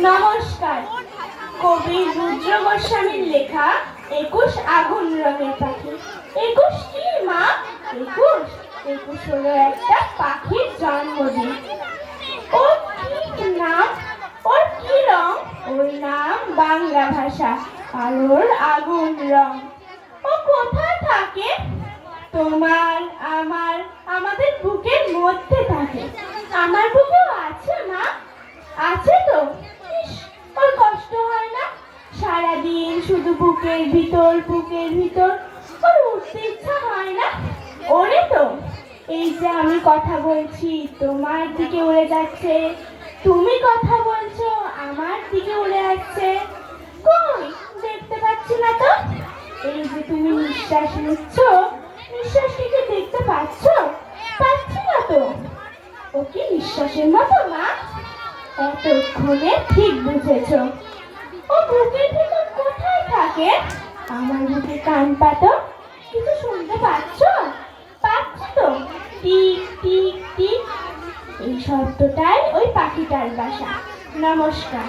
নমস্কার। কবি রুদ্র গোস্বামীর লেখা 21 আগুন রঙের পাখি। 21 কি মা? 21 হলো একটা পাখির জন্মদিন। ওর কি নাম, ওর কি রং? ওর নাম বাংলা ভাষা, আলোর আগুন রং। ও কোথায় থাকে? তোমার, আমার, আমাদের বুকের মধ্যে থাকে। আমার বুকেও আছে মা, আছে তো। ইস, ওর কষ্ট হয় না? সারাদিন শুধু বুকের ভিতর ওর উঠতে ইচ্ছা হয় না? ওরে তো, এই যে আমি কথা বলছি তোমার দিকে উড়ে যাচ্ছে, তুমি কথা বলছো আমার দিকে উড়ে যাচ্ছে। কই, দেখতে পাচ্ছি না তো। এই যে তুমি নিঃশ্বাস নিচ্ছ, নিঃশ্বাসটিকে দেখতে পাচ্ছ? পাচ্ছি না তো। ও কি নিঃশ্বাসের মতো মা? এতক্ষণে ঠিক বুঝেছ। ও বুকের ভিতর কোথায় থাকে? আমার বুকে কান পাতো, কিছু শুনতে পাচ্ছ? পাচ্ছি তো, টিক টিক টিক। এই শব্দটাই ওই পাখিটার বাসা। নমস্কার।